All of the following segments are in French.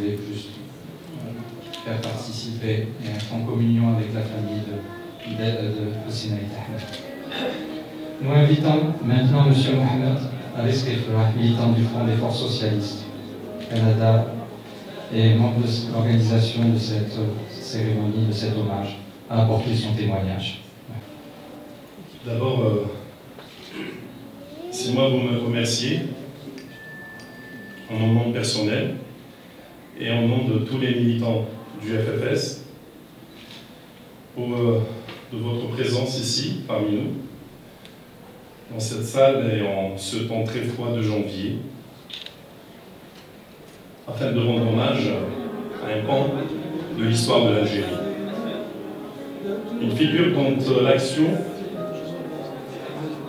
voulais juste faire participer et être en communion avec la famille de Hossein Ahmed. Nous invitons maintenant M. Mohamed Rizqi-Frah, militant du Front des Forces Socialistes Canada et membre de l'organisation de cette cérémonie, de cet hommage, à apporter son témoignage. D'abord, c'est moi vous me remercier en mon nom personnel et en nom de tous les militants du FFS de votre présence ici parmi nous, dans cette salle et en ce temps très froid de janvier, afin de rendre hommage à un pan de l'histoire de l'Algérie. Une figure dont l'action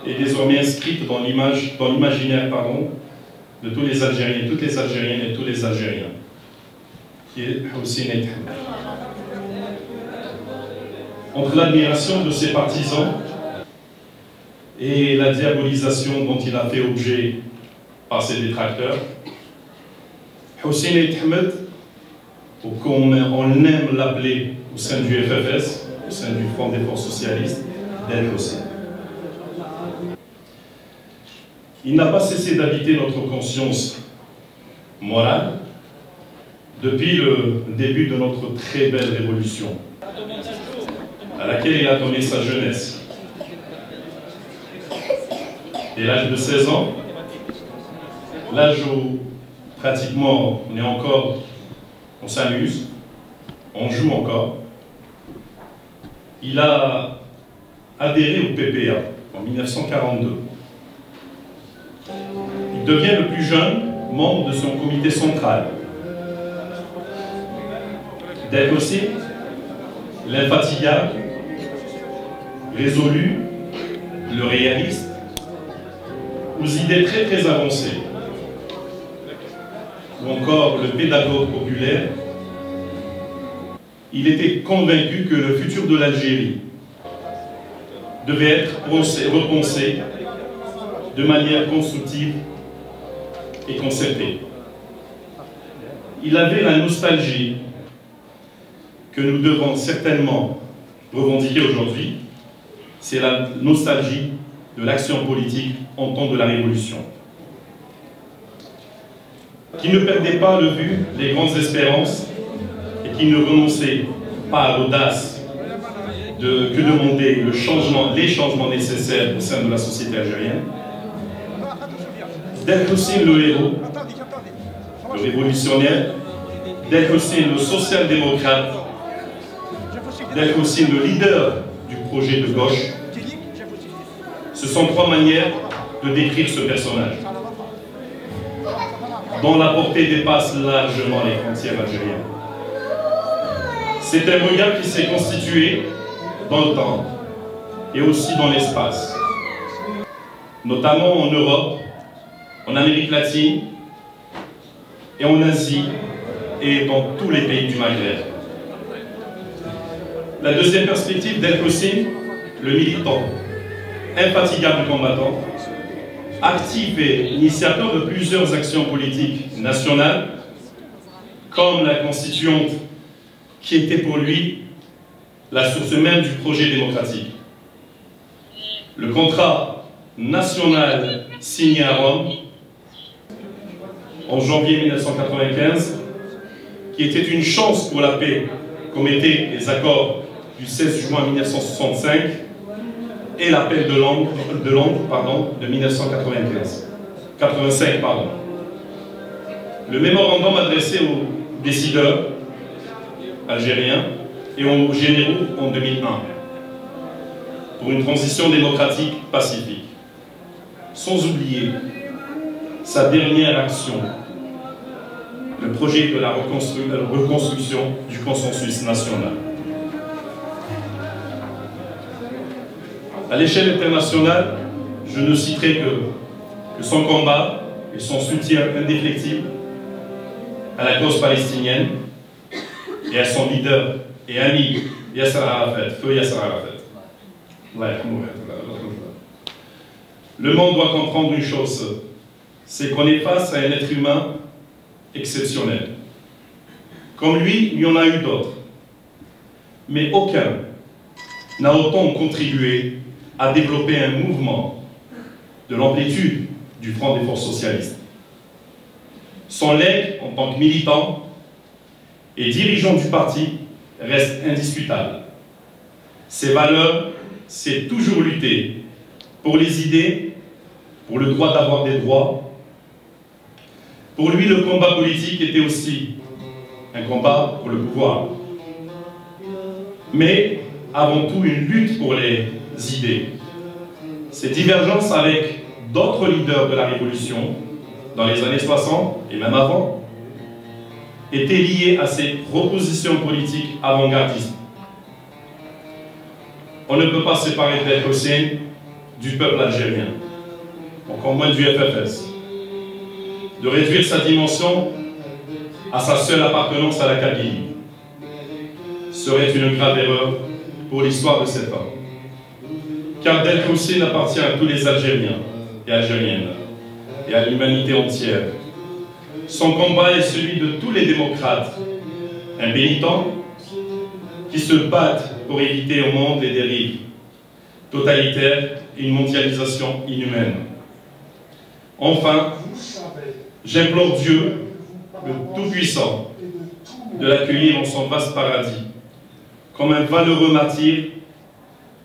est désormais inscrite dans l'imaginaire de tous les Algériens, toutes les Algériennes et tous les Algériens, qui est Hossein Ahmed. Entre l'admiration de ses partisans et la diabolisation dont il a fait objet par ses détracteurs, Hossein Ahmed, ou comme on aime l'appeler au sein du FFS, au sein du Front des Forces Socialistes, d'El Hossein. Il n'a pas cessé d'habiter notre conscience morale depuis le début de notre très belle révolution, à laquelle il a donné sa jeunesse. Dès l'âge de 16 ans, l'âge où pratiquement on s'amuse, on joue encore, il a adhéré au PPA en 1942. Il devient le plus jeune membre de son comité central. D'El Hossein, l'infatigable, résolu, le réaliste, aux idées très très avancées, ou encore le pédagogue populaire, il était convaincu que le futur de l'Algérie devait être repensé de manière constructive et concertée. Il avait la nostalgie que nous devons certainement revendiquer aujourd'hui, c'est la nostalgie de l'action politique en temps de la Révolution. Qui ne perdait pas de vue les grandes espérances et qui ne renonçait pas à l'audace que demander les changements nécessaires au sein de la société algérienne. D'El Hossein le héros, le révolutionnaire, D'El Hossein le social-démocrate, D'El Hossein le leader du projet de gauche. Ce sont trois manières de décrire ce personnage, dont la portée dépasse largement les frontières algériennes. C'est un regard qui s'est constitué dans le temps et aussi dans l'espace, notamment en Europe, en Amérique latine et en Asie et dans tous les pays du Maghreb. La deuxième perspective d'El Hossein, le militant, infatigable combattant, actif et initiateur de plusieurs actions politiques nationales, comme la constituante qui était pour lui la source même du projet démocratique. Le contrat national signé à Rome en janvier 1995, qui était une chance pour la paix, comme étaient les accords du 16 juin 1965 et l'appel de Londres de 1985. Le mémorandum adressé aux décideurs algériens et aux généraux en 2001 pour une transition démocratique pacifique. Sans oublier sa dernière action, le projet de la reconstruction du consensus national. À l'échelle internationale, je ne citerai que son combat et son soutien indéfectible à la cause palestinienne et à son leader et ami Yasser Arafat, feu Yasser Arafat. Le monde doit comprendre une chose, c'est qu'on est face à un être humain exceptionnel, Comme lui, il y en a eu d'autres. Mais aucun n'a autant contribué à développer un mouvement de l'amplitude du Front des forces socialistes. Son legs en tant que militant et dirigeant du parti reste indiscutable. Ses valeurs, c'est toujours lutter pour les idées, pour le droit d'avoir des droits. Pour lui, le combat politique était aussi un combat pour le pouvoir. Mais avant tout, une lutte pour les idées. Ses divergences avec d'autres leaders de la Révolution, dans les années 60 et même avant, étaient liées à ses propositions politiques avant-gardistes. On ne peut pas séparer Del Hossein du peuple algérien, encore moins du FFS. De réduire sa dimension à sa seule appartenance à la Kabylie serait une grave erreur pour l'histoire de cet homme. Car Del Hossein appartient à tous les Algériens et Algériennes et à l'humanité entière. Son combat est celui de tous les démocrates, un pénitent qui se battent pour éviter au monde les dérives totalitaires et une mondialisation inhumaine. Enfin, j'implore Dieu, le Tout-Puissant, de l'accueillir dans son vaste paradis, comme un valeureux martyr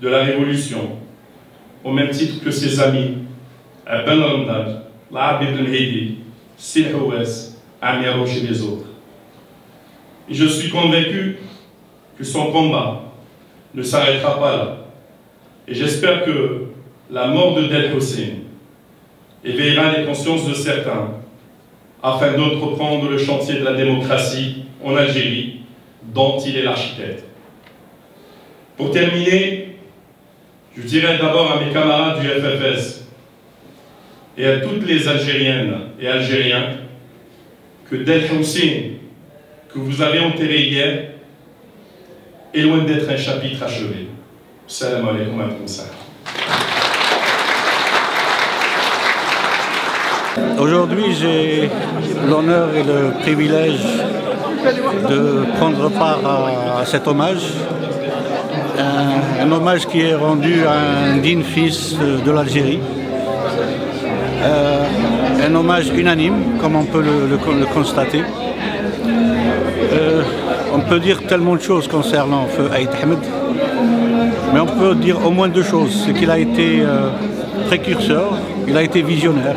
de la Révolution, au même titre que ses amis, Ben Ramdad, L'Abid El-Hedi, Sil Houès, Amir Roche et les autres. Et je suis convaincu que son combat ne s'arrêtera pas là. Et j'espère que la mort de Del Hossein éveillera les consciences de certains afin d'entreprendre le chantier de la démocratie en Algérie, dont il est l'architecte. Pour terminer, je dirais d'abord à mes camarades du FFS et à toutes les Algériennes et Algériens que Del Hossein, que vous avez enterré hier, est loin d'être un chapitre achevé. Salam alaikum wa rahmatullah. Aujourd'hui, j'ai l'honneur et le privilège de prendre part à cet hommage. Un hommage qui est rendu à un digne fils de l'Algérie. Un hommage unanime, comme on peut le constater. On peut dire tellement de choses concernant Feu Aït Ahmed, mais on peut dire au moins deux choses. C'est qu'il a été précurseur, il a été visionnaire.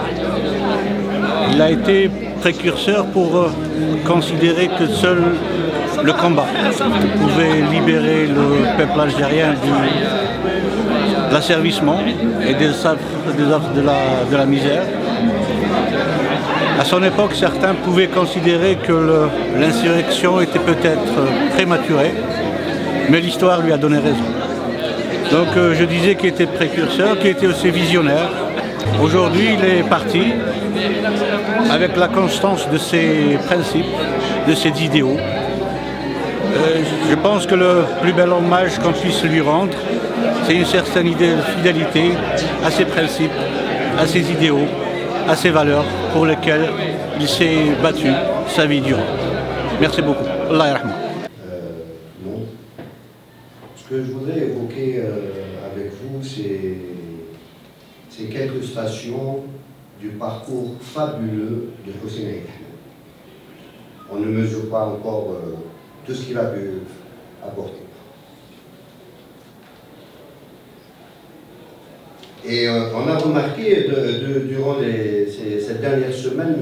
Il a été précurseur pour considérer que seul le combat pouvait libérer le peuple algérien de l'asservissement et des affres de la misère. À son époque, certains pouvaient considérer que l'insurrection était peut-être prématurée, mais l'histoire lui a donné raison. Donc je disais qu'il était précurseur, qu'il était aussi visionnaire. Aujourd'hui, il est parti avec la constance de ses principes, de ses idéaux. Je pense que le plus bel hommage qu'on puisse lui rendre, c'est une certaine idée de fidélité à ses principes, à ses idéaux, à ses valeurs pour lesquelles il s'est battu sa vie durant. Merci beaucoup. Allah yarhamah. Ce que je voudrais évoquer avec vous, c'est quelques stations du parcours fabuleux de Hossein Aït Ahmed. On ne mesure pas encore tout ce qu'il a pu apporter. Et on a remarqué durant cette dernière semaine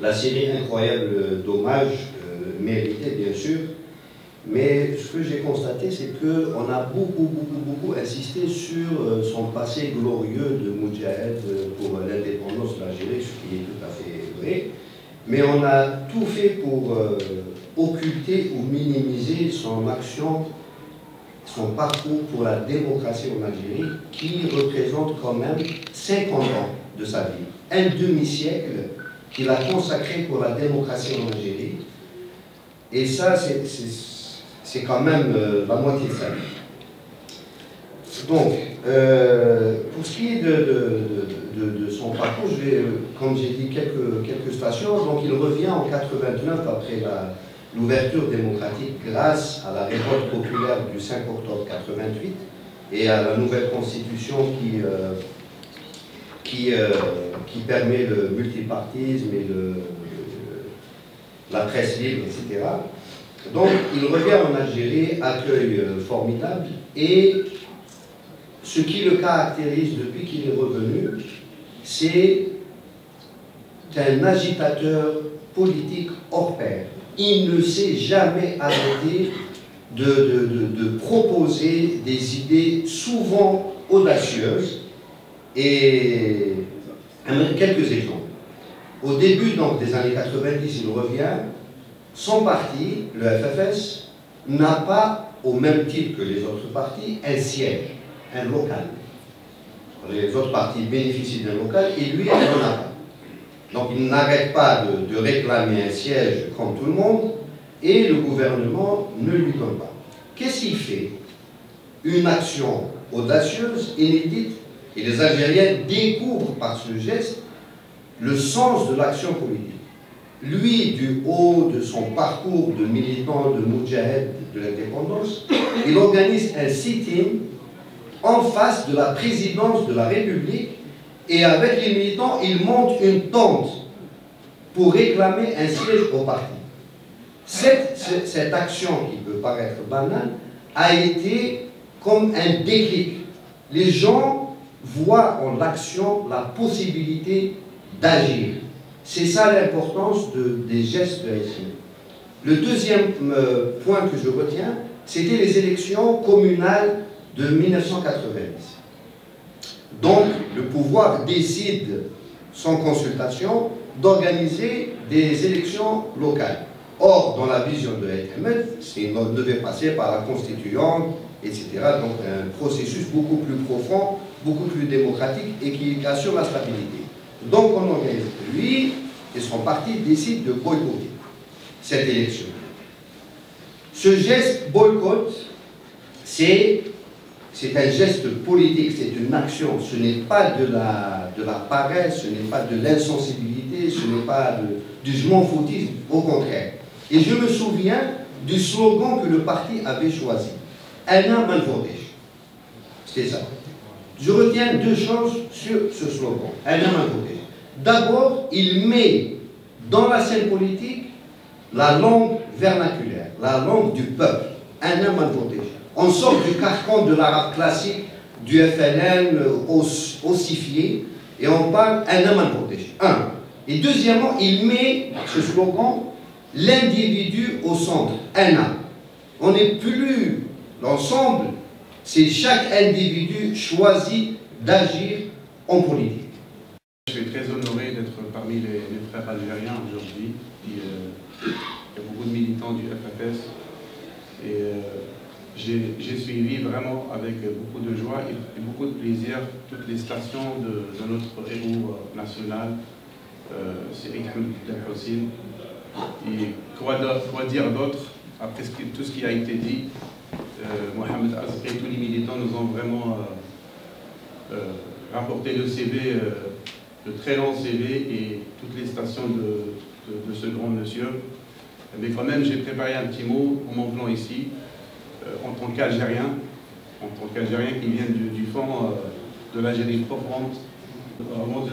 la série incroyable d'hommages mérités bien sûr, mais ce que j'ai constaté c'est qu'on a beaucoup insisté sur son passé glorieux de Moudjahed pour l'indépendance de l'Algérie, ce qui est tout à fait vrai, mais on a tout fait pour occulter ou minimiser son action, son parcours pour la démocratie en Algérie, qui représente quand même 50 ans de sa vie, un demi-siècle qu'il a consacré pour la démocratie en Algérie, et ça c'est quand même la moitié de sa vie. Donc, pour ce qui est de son parcours, je vais, comme j'ai dit, quelques stations. Donc il revient en 89 après l'ouverture démocratique grâce à la révolte populaire du 5 octobre 88 et à la nouvelle constitution qui permet le multipartisme et la presse libre, etc. Donc il revient en Algérie, accueil formidable, et ce qui le caractérise depuis qu'il est revenu, c'est un agitateur politique hors pair. Il ne s'est jamais arrêté de proposer des idées souvent audacieuses. Et quelques exemples. Au début donc, des années 90, il revient. Son parti, le FFS, n'a pas, au même titre que les autres partis, un siège, un local. Les autres partis bénéficient d'un local et lui, il n'en a pas. Donc il n'arrête pas de réclamer un siège comme tout le monde et le gouvernement ne lui donne pas. Qu'est-ce qu'il fait? Une action audacieuse, inédite, et les Algériens découvrent par ce geste le sens de l'action politique. Lui, du haut de son parcours de militant de Moudjahed de l'indépendance, il organise un sit-in en face de la présidence de la République et avec les militants, il monte une tente pour réclamer un siège au parti. Cette action, qui peut paraître banale, a été comme un déclic. Les gens voient en l'action la possibilité d'agir. C'est ça l'importance des gestes de SNE. Le deuxième point que je retiens, c'était les élections communales de 1990. Donc, le pouvoir décide, sans consultation, d'organiser des élections locales. Or, dans la vision de Aït Ahmed, on devait passer par la constituante, etc. Donc, un processus beaucoup plus profond, beaucoup plus démocratique et qui assure la stabilité. Donc, on organise. Lui et son parti décident de boycotter cette élection. Ce geste boycott, c'est un geste politique, c'est une action. Ce n'est pas de la paresse, ce n'est pas de l'insensibilité, ce n'est pas du je m'en foutisme, au contraire. Et je me souviens du slogan que le parti avait choisi. Ana man votesh. C'était ça. Je retiens deux choses sur ce slogan. Ana man votesh. D'abord, il met dans la scène politique la langue vernaculaire, la langue du peuple. Ana man votesh. On sort du carcan de l'arabe classique, du FLN ossifié, et on parle Ana man votesh. Un. Et deuxièmement, il met ce slogan l'individu au centre. Ana. On n'est plus l'ensemble, c'est chaque individu choisit d'agir en politique. Je suis très honoré d'être parmi les frères algériens aujourd'hui. Il y a beaucoup de militants du FFS et j'ai suivi vraiment avec beaucoup de joie et beaucoup de plaisir toutes les stations de notre héros national, c'est Aït Ahmed Al-Hossein. Et quoi dire d'autre après tout ce qui a été dit? Mohamed Azri et tous les militants nous ont vraiment rapporté le CV, le très long CV et toutes les stations de ce grand monsieur. Mais quand même, j'ai préparé un petit mot en mon venant ici, en tant qu'Algérien qui vient du fond de l'Algérie profonde. Avant de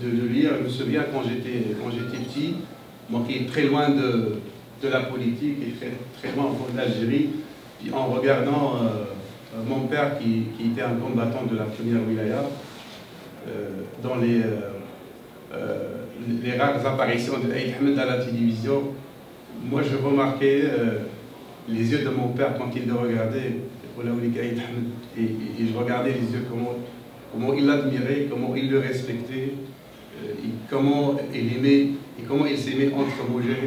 le lire, je me souviens quand j'étais petit, moi qui est très loin de la politique et très loin au fond de l'Algérie, puis en regardant mon père qui était un combattant de la première wilaya, dans les rares apparitions de Aït Ahmed à la télévision, moi je remarquais les yeux de mon père quand il le regardait, et je regardais les yeux, comment il l'admirait, comment il le respectait, comment il aimait, et comment il s'aimait entre Mougé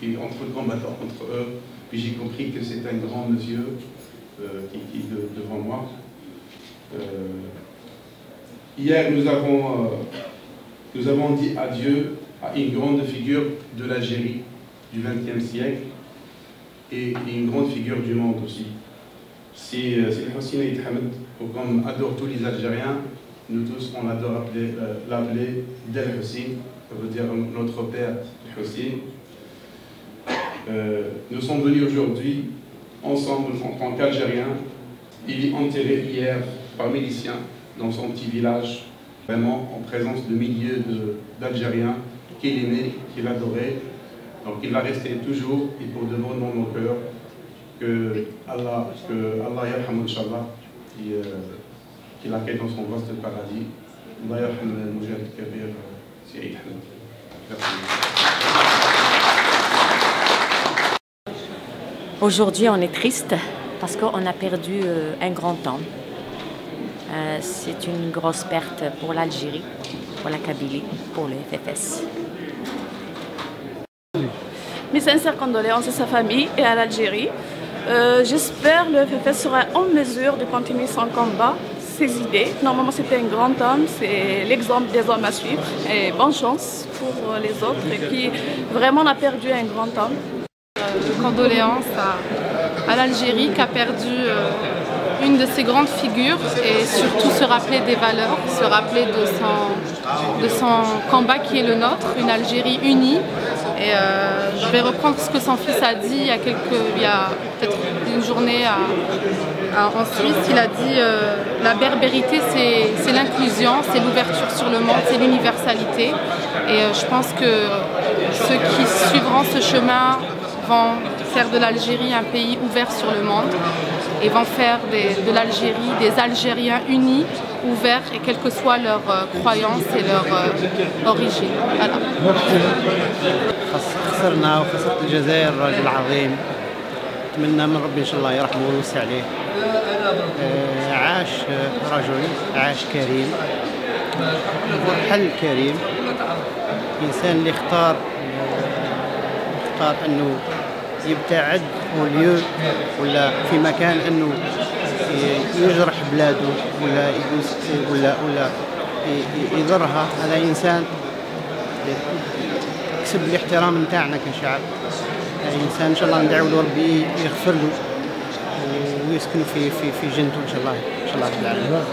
et entre combattants, entre eux. Puis j'ai compris que c'est un grand monsieur qui est devant moi. Hier, nous avons dit adieu à une grande figure de l'Algérie du XXe siècle et une grande figure du monde aussi. C'est Hossein Aït Ahmed, comme adorent tous les Algériens, nous tous, on adore l'appeler Del Hussein, ça veut dire notre père Hussein. Nous sommes venus aujourd'hui, ensemble en tant qu'Algériens. Il est enterré hier par miliciens dans son petit village, vraiment en présence de milliers d'Algériens qu'il aimait, qu'il adorait. Donc il va rester toujours et pour de bon dans nos cœurs. Que Allah yarham Inch'Allah, qu'il l'accueille dans son vaste paradis. Allah yarham al-Mujahid Kabir Saïd Ahmed. Aujourd'hui, on est triste parce qu'on a perdu un grand homme. C'est une grosse perte pour l'Algérie, pour la Kabylie, pour le FFS. Mes sincères condoléances à sa famille et à l'Algérie. J'espère que le FFS sera en mesure de continuer son combat, ses idées. Normalement, c'était un grand homme, c'est l'exemple des hommes à suivre. Et bonne chance pour les autres qui vraiment on a perdu un grand homme. Condoléances à l'Algérie qui a perdu une de ses grandes figures et surtout se rappeler des valeurs, se rappeler de son combat qui est le nôtre, une Algérie unie. Et je vais reprendre ce que son fils a dit il y a peut-être une journée en Suisse. Il a dit la berbérité c'est l'inclusion, c'est l'ouverture sur le monde, c'est l'universalité. Et je pense que ceux qui suivront ce chemin vont faire de l'Algérie un pays ouvert sur le monde et vont faire de l'Algérie des Algériens unis, ouverts et quelle que soit leur croyance et leur origine. Voilà. خسرنا وخسرت الجزائر راجل عظيم، نتمنى من ربي ان شاء الله يرحمه ويوسع عليه. عاش رجل، عاش كريم، حل كريم، انسان اللي اختار انه يبتعد وليو ولا في مكان انه يجرح بلاده ولا يضرها. هذا انسان كسب الاحترام نتاعنا كشعب. انسان ان شاء الله ندعو له ربي يغفر له ويسكن في جنته ان شاء الله رب العالمين.